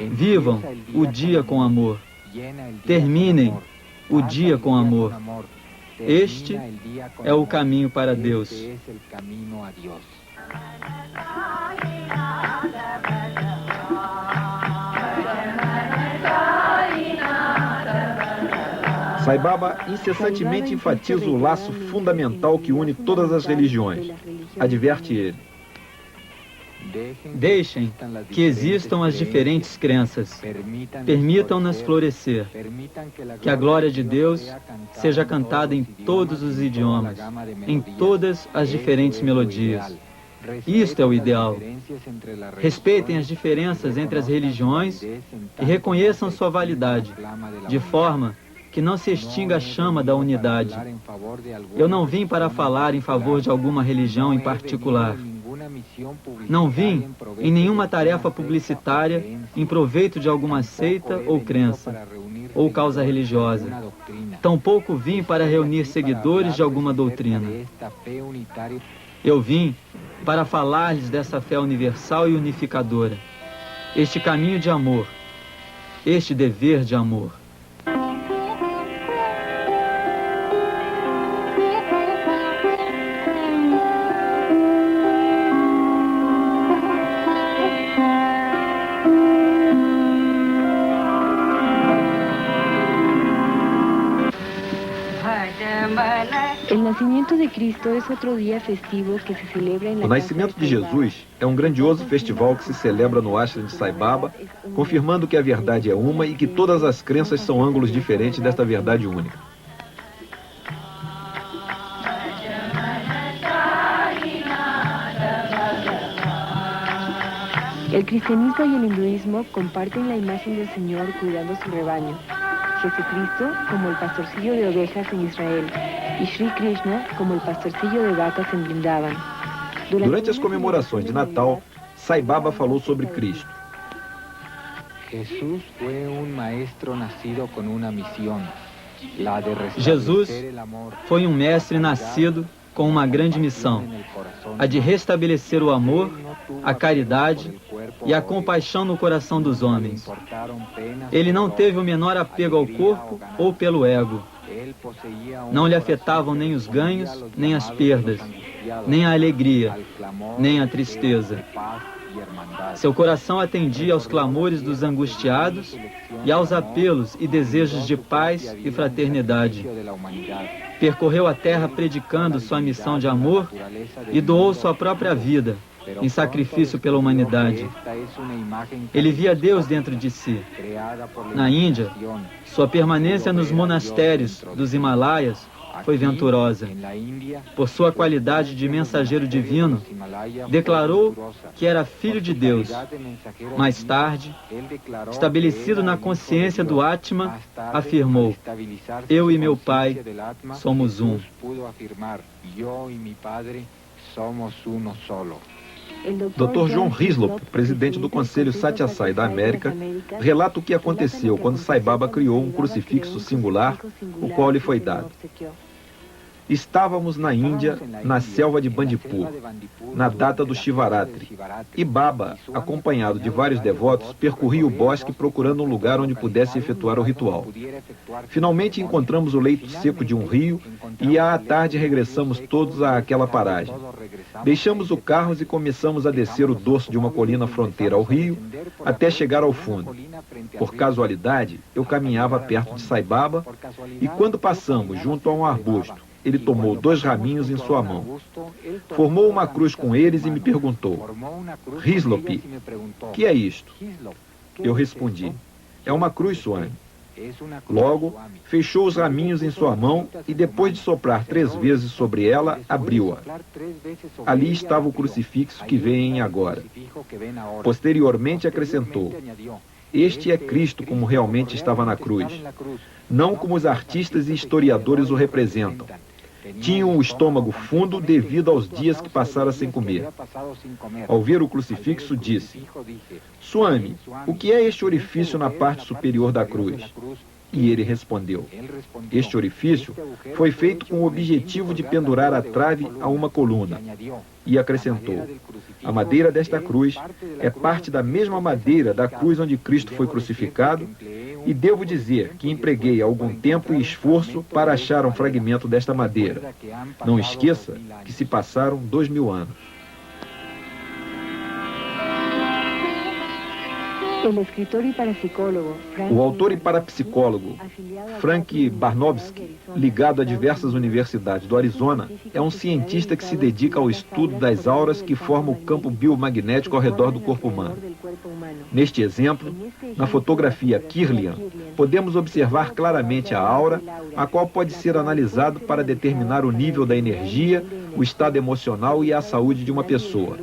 [SPEAKER 2] Vivam o dia com amor. Terminem o dia com amor. Este é o caminho para Deus.
[SPEAKER 1] Sai Baba incessantemente enfatiza o laço fundamental que une todas as religiões. Adverte ele.
[SPEAKER 2] Deixem que existam as diferentes crenças. Permitam-nas florescer. Que a glória de Deus seja cantada em todos os idiomas, em todas as diferentes melodias. Isto é o ideal. Respeitem as diferenças entre as religiões e reconheçam sua validade, de forma que não se extinga a chama da unidade. Eu não vim para falar em favor de alguma religião em particular. Não vim em nenhuma tarefa publicitária em proveito de alguma seita ou crença, ou causa religiosa. Tampouco vim para reunir seguidores de alguma doutrina. Eu vim para falar-lhes dessa fé universal e unificadora, este caminho de amor, este dever de amor.
[SPEAKER 4] El nacimiento de Cristo es otro día festivo que se celebra en la
[SPEAKER 1] O nascimento de Jesus é um grandioso festival que se celebra no ashram de Sai Baba, confirmando que a verdade é uma e que todas as crenças são ângulos diferentes desta verdade única.
[SPEAKER 4] El cristianismo y el hinduismo comparten la imagen del Señor cuidando su rebaño. Jesucristo como el pastorcillo de ovejas en Israel y Sri Krishna como el pastorcillo de vacas en Vrindavan.
[SPEAKER 1] Durante as comemorações de Natal, Sai Baba falou sobre Cristo.
[SPEAKER 2] Jesus foi um mestre nascido com uma grande missão, a de restabelecer o amor, a caridade e a compaixão no coração dos homens. Ele não teve o menor apego ao corpo ou pelo ego. Não lhe afetavam nem os ganhos, nem as perdas, nem a alegria, nem a tristeza. Seu coração atendia aos clamores dos angustiados e aos apelos e desejos de paz e fraternidade. Percorreu a terra predicando sua missão de amor e doou sua própria vida em sacrifício pela humanidade. Ele via Deus dentro de si. Na Índia, sua permanência nos monastérios dos Himalaias foi venturosa. Por sua qualidade de mensageiro divino, declarou que era filho de Deus. Mais tarde, estabelecido na consciência do Atma, afirmou: eu e meu Pai somos um.
[SPEAKER 1] Dr. John Hislop, presidente do Conselho Satya Sai da América, relata o que aconteceu quando Sai Baba criou um crucifixo singular, o qual lhe foi dado. Estávamos na Índia, na selva de Bandipur, na data do Shivaratri, e Baba, acompanhado de vários devotos, percorria o bosque procurando um lugar onde pudesse efetuar o ritual. Finalmente encontramos o leito seco de um rio e à tarde regressamos todos àquela paragem. Deixamos o carro e começamos a descer o dorso de uma colina fronteira ao rio até chegar ao fundo. Por casualidade, eu caminhava perto de Sai Baba e quando passamos junto a um arbusto, ele tomou 2 raminhos em sua mão. Formou uma cruz com eles e me perguntou: Hislop, que é isto? Eu respondi: é uma cruz, Swami. Logo, fechou os raminhos em sua mão e depois de soprar 3 vezes sobre ela, abriu-a. Ali estava o crucifixo que veem agora. Posteriormente acrescentou: este é Cristo como realmente estava na cruz, não como os artistas e historiadores o representam. Tinham o estômago fundo devido aos dias que passara sem comer. Ao ver o crucifixo, disse: Swami, o que é este orifício na parte superior da cruz? E ele respondeu: este orifício foi feito com o objetivo de pendurar a trave a uma coluna. E acrescentou: a madeira desta cruz é parte da mesma madeira da cruz onde Cristo foi crucificado, e devo dizer que empreguei algum tempo e esforço para achar um fragmento desta madeira. Não esqueça que se passaram 2000 anos. O autor e parapsicólogo Frank Barnowski, ligado a diversas universidades do Arizona, é um cientista que se dedica ao estudo das auras que formam o campo biomagnético ao redor do corpo humano. Neste exemplo, na fotografia Kirlian, podemos observar claramente a aura, a qual pode ser analisado para determinar o nível da energia, o estado emocional e a saúde de uma pessoa.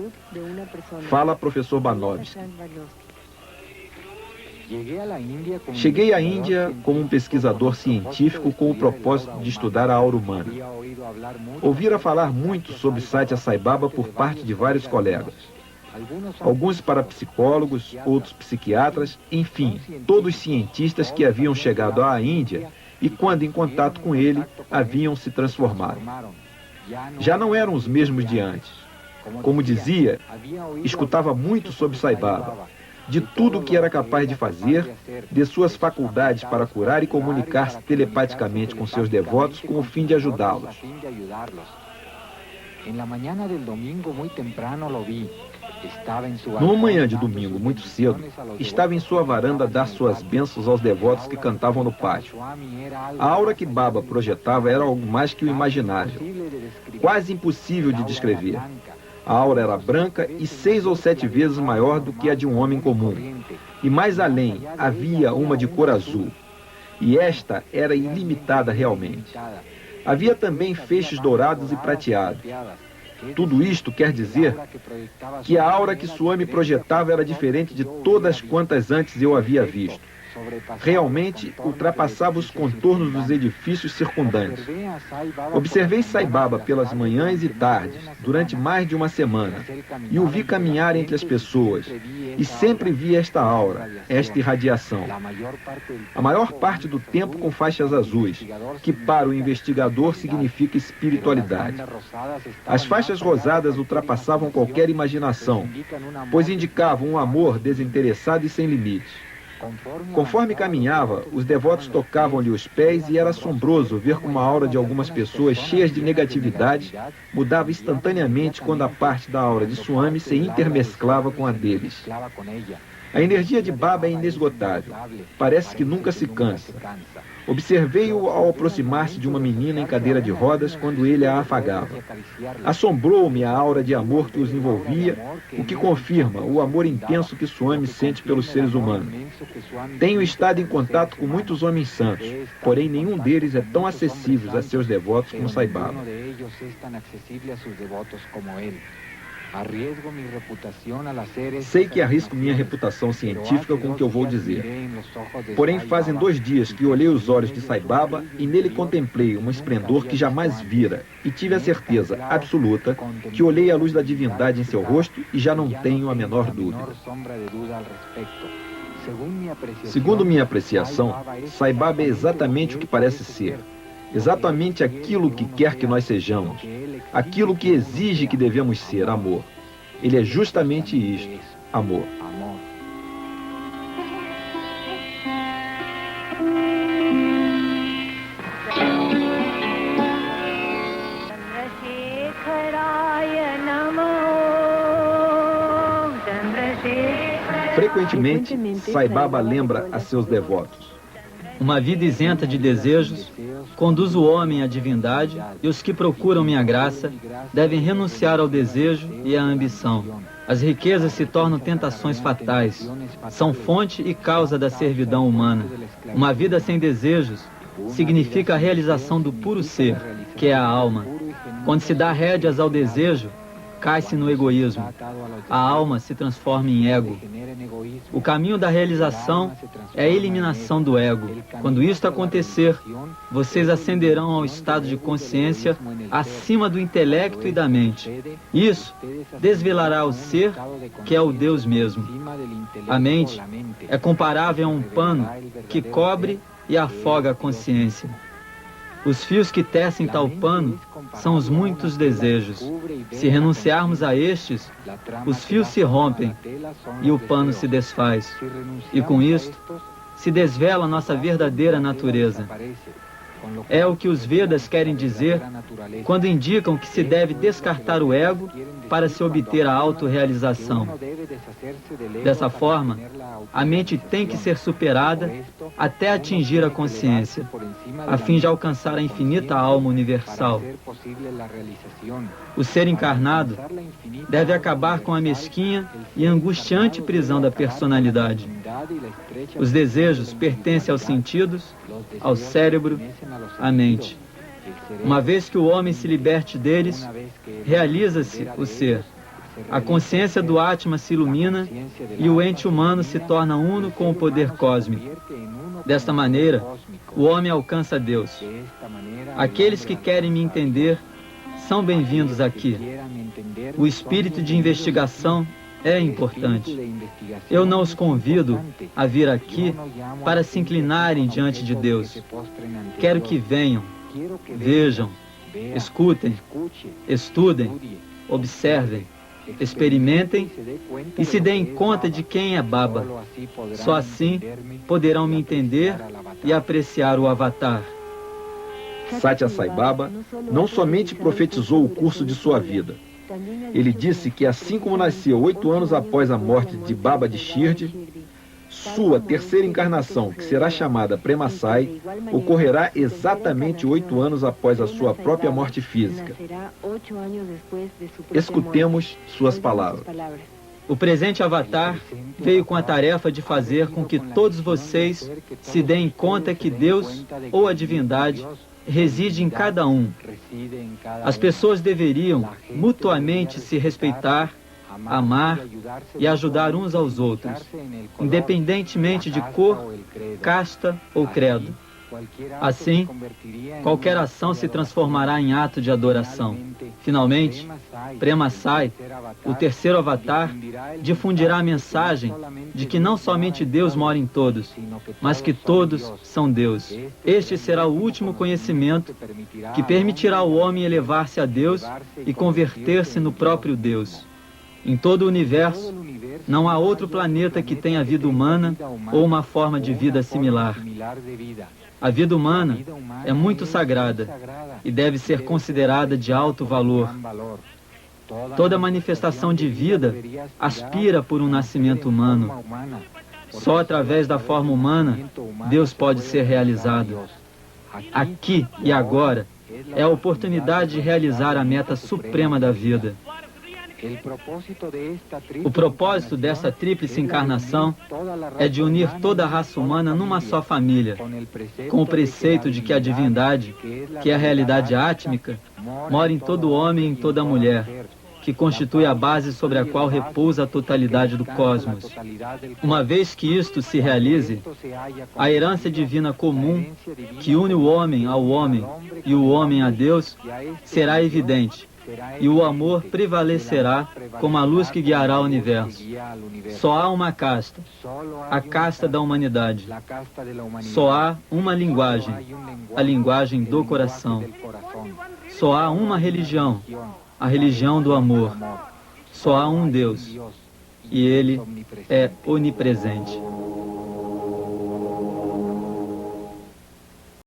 [SPEAKER 1] Fala professor Barnowski. Cheguei à Índia como um pesquisador científico com o propósito de estudar a aura humana. Ouvira falar muito sobre Satya Sai Baba por parte de vários colegas. Alguns parapsicólogos, outros psiquiatras, enfim, todos cientistas que haviam chegado à Índia e, quando em contato com ele, haviam se transformado. Já não eram os mesmos de antes. Como dizia, escutava muito sobre Sai Baba, de tudo o que era capaz de fazer, de suas faculdades para curar e comunicar-se telepaticamente com seus devotos com o fim de ajudá-los. Numa manhã de domingo, muito cedo, estava em sua varanda a dar suas bênçãos aos devotos que cantavam no pátio. A aura que Baba projetava era algo mais que o imaginável, quase impossível de descrever. A aura era branca e 6 ou 7 vezes maior do que a de um homem comum. E mais além, havia uma de cor azul. E esta era ilimitada realmente. Havia também feixes dourados e prateados. Tudo isto quer dizer que a aura que Swami projetava era diferente de todas quantas antes eu havia visto. Realmente ultrapassava os contornos dos edifícios circundantes. Observei Sai Baba pelas manhãs e tardes, durante mais de uma semana, e o vi caminhar entre as pessoas, e sempre vi esta aura, esta irradiação. A maior parte do tempo com faixas azuis, que para o investigador significa espiritualidade. As faixas rosadas ultrapassavam qualquer imaginação, pois indicavam um amor desinteressado e sem limites. Conforme caminhava, os devotos tocavam-lhe os pés e era assombroso ver como a aura de algumas pessoas cheias de negatividade mudava instantaneamente quando a parte da aura de Swami se intermesclava com a deles. A energia de Baba é inesgotável, parece que nunca se cansa. Observei-o ao aproximar-se de uma menina em cadeira de rodas quando ele a afagava. Assombrou-me a aura de amor que os envolvia, o que confirma o amor intenso que Swami sente pelos seres humanos. Tenho estado em contato com muitos homens santos, porém nenhum deles é tão acessível a seus devotos como Sai Baba. Sei que arrisco minha reputação científica com o que eu vou dizer. Porém, fazem 2 dias que olhei os olhos de Sai Baba e nele contemplei um esplendor que jamais vira e tive a certeza absoluta que olhei a luz da divindade em seu rosto e já não tenho a menor dúvida. Segundo minha apreciação, Sai Baba é exatamente o que parece ser. exatamente aquilo que quer que nós sejamos, aquilo que exige que devemos ser, amor. Ele é justamente isto, amor. Frequentemente, Sai Baba lembra a seus devotos:
[SPEAKER 2] uma vida isenta de desejos conduz o homem à divindade, e os que procuram minha graça devem renunciar ao desejo e à ambição. As riquezas se tornam tentações fatais, são fonte e causa da servidão humana. Uma vida sem desejos significa a realização do puro ser, que é a alma. Quando se dá rédeas ao desejo, cai-se no egoísmo. A alma se transforma em ego. O caminho da realização é a eliminação do ego. Quando isto acontecer, vocês ascenderão ao estado de consciência acima do intelecto e da mente. Isso desvelará o ser, que é o Deus mesmo. A mente é comparável a um pano que cobre e afoga a consciência. Os fios que tecem tal pano são os muitos desejos. Se renunciarmos a estes, os fios se rompem e o pano se desfaz. E com isto, se desvela nossa verdadeira natureza. É o que os Vedas querem dizer quando indicam que se deve descartar o ego para se obter a autorrealização. Dessa forma, a mente tem que ser superada até atingir a consciência, a fim de alcançar a infinita alma universal. O ser encarnado deve acabar com a mesquinha e angustiante prisão da personalidade. Os desejos pertencem aos sentidos, ao cérebro, à mente. Uma vez que o homem se liberte deles, realiza-se o ser. A consciência do Atma se ilumina e o ente humano se torna uno com o poder cósmico. Desta maneira, o homem alcança Deus. Aqueles que querem me entender são bem-vindos aqui. O espírito de investigação é importante. Eu não os convido a vir aqui para se inclinarem diante de Deus. Quero que venham, vejam, escutem, estudem, observem, experimentem e se deem conta de quem é Baba. Só assim poderão me entender e apreciar o Avatar.
[SPEAKER 1] Satya Sai Baba não somente profetizou o curso de sua vida. Ele disse que assim como nasceu 8 anos após a morte de Baba de Shirdi, sua terceira encarnação, que será chamada Prema Sai, ocorrerá exatamente 8 anos após a sua própria morte física. Escutemos suas palavras.
[SPEAKER 2] O presente Avatar veio com a tarefa de fazer com que todos vocês se deem conta que Deus, ou a divindade, reside em cada um. As pessoas deveriam mutuamente se respeitar, amar e ajudar uns aos outros, independentemente de cor, casta ou credo. Assim, qualquer ação se transformará em ato de adoração. Finalmente, Prema Sai, o terceiro avatar, difundirá a mensagem de que não somente Deus mora em todos, mas que todos são Deus. Este será o último conhecimento que permitirá ao homem elevar-se a Deus e converter-se no próprio Deus. Em todo o universo, não há outro planeta que tenha vida humana ou uma forma de vida similar. A vida humana é muito sagrada e deve ser considerada de alto valor. Toda manifestação de vida aspira por um nascimento humano. Só através da forma humana, Deus pode ser realizado. Aqui e agora é a oportunidade de realizar a meta suprema da vida. O propósito desta tríplice encarnação é de unir toda a raça humana numa só família, com o preceito de que a divindade, que é a realidade átmica, mora em todo homem e em toda mulher, que constitui a base sobre a qual repousa a totalidade do cosmos. Uma vez que isto se realize, a herança divina comum, que une o homem ao homem e o homem a Deus, será evidente, e o amor prevalecerá como a luz que guiará o universo. Só há uma casta, a casta da humanidade. Só há uma linguagem, a linguagem do coração. Só há uma religião, a religião do amor. Só há um Deus, e Ele é onipresente.